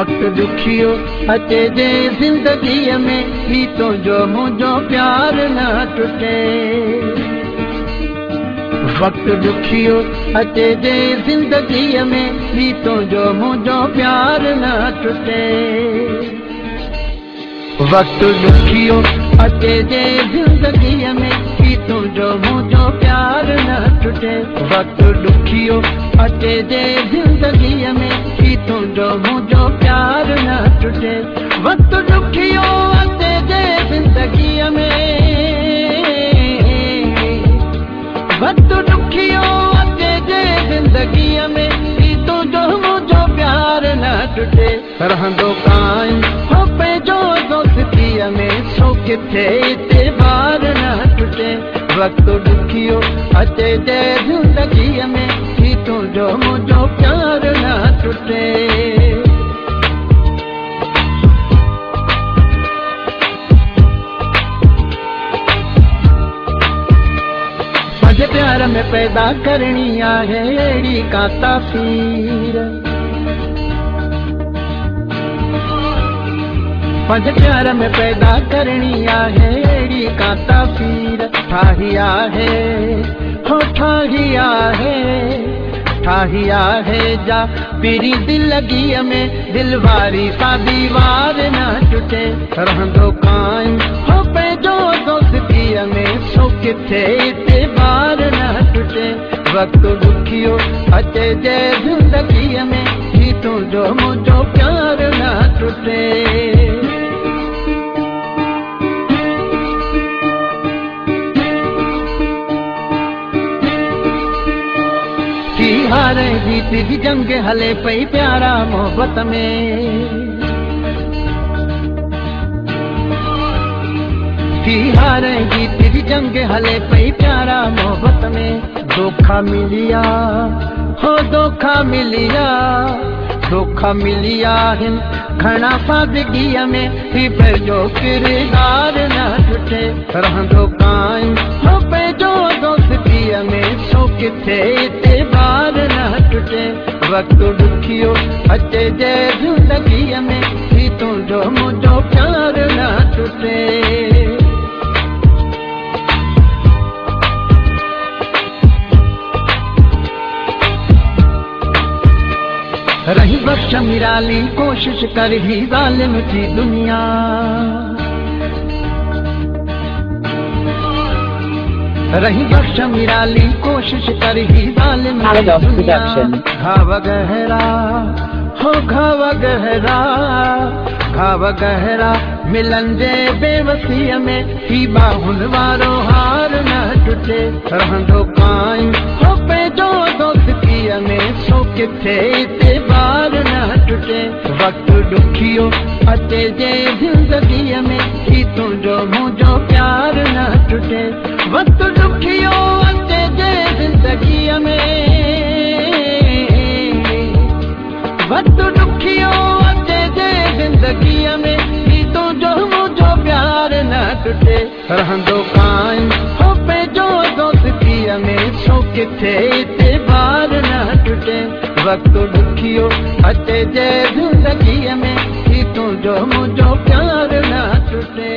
वक्त दुखियो अचे जे जिंदगीअ में ही तुंहिंजो मुंहिंजो प्यार न टुटे। वक्त दुखियो अचे जे जिंदगीअ में ही तुंहिंजो मुंहिंजो प्यार न टुटे। वक्त दुखियो अचे जे जिंदगीअ में ही तुंहिंजो मुंहिंजो प्यार न टुटे। वक्त दुखियो अचे जे जिंदगीअ में ही तुंहिंजो मुंहिंजो प्यार न टुटे। वक्त दुखियो अचे जे जिंदगीअ में, वक्त दुखियो अचे जे जिंदगीअ में ही तुंहिंजो मुंहिंजो प्यार न टुटे। रहंदो काइम हो पंहिंजो दोस्तीअ में सो किथे इतबार न टुटे। वक्त दुखियो अचे जे जिंदगीअ में ही तुंहिंजो मुंहिंजो प्यार न टुटे। पंज प्यार में पैदा करनी आहे अहिड़ी का तासीर। पंज प्यार में पैदा करनी आहे अहिड़ी का तासीर। ठाही आहे हो ठाही आहे, ठाही आहे जा पीरी दिलगीअ में दिलवारी सा दीवार न टुटे। रहंदो काइम हो पंहिंजो दोस्तीअ में सो किथे इतबार न टुटे। वक्त दुखियो अचे जे जिंदगीअ में ही तुंहिंजो मुंहिंजो प्यार न टुटे। हार जीत जी जंग हले पई प्यारा मोहब्बत में। हार जीत जी जंग हले पई प्यारा मोहब्बत में। धोखा मिलिया हो धोखा मिलिया, धोखा मिलिया हिन घणा सादगीअ में ही पंहिंजो किरदार न टुटे। रहंदो काइम हो पंहिंजो दोस्तीअ में सो किथे इतबार न टुटे। वक्त दुखियो अचे जे जिंदगीअ में ही तुंहिंजो मुंहिंजो प्यार न टुटे। रही बख्श निराली कोशिश कर ही ज़ालिम जी दुनिया। रही बख्श निराली कोशिश कर ही ज़ालिम जी दुनिया। घाव गहरा हो घाव गहरा, घाव गहरा मिलन जे बेवसीअ में ही बाहुन वारो हार न टुटे। रहंदो काइम हो पंहिंजो दोस्तीअ में सो किथे इतबार न टुटे। वक्त दुखियो अचे जे जिंदगीअ में ही तुंहिंजो मुंहिंजो प्यार न टुटे। वक्त दुखियो अचे जे जिंदगीअ में, वक्त दुखियो अचे जे जिंदगीअ में ही तुंहिंजो मुंहिंजो प्यार न टुटे। रहंदो काइम हो पंहिंजो दोस्तीअ में सो किथे इतबार न टुटे। वक्त दुखियो अचे जे जिंदगीअ में ही तुंहिंजो मुंहिंजो प्यार न टुटे।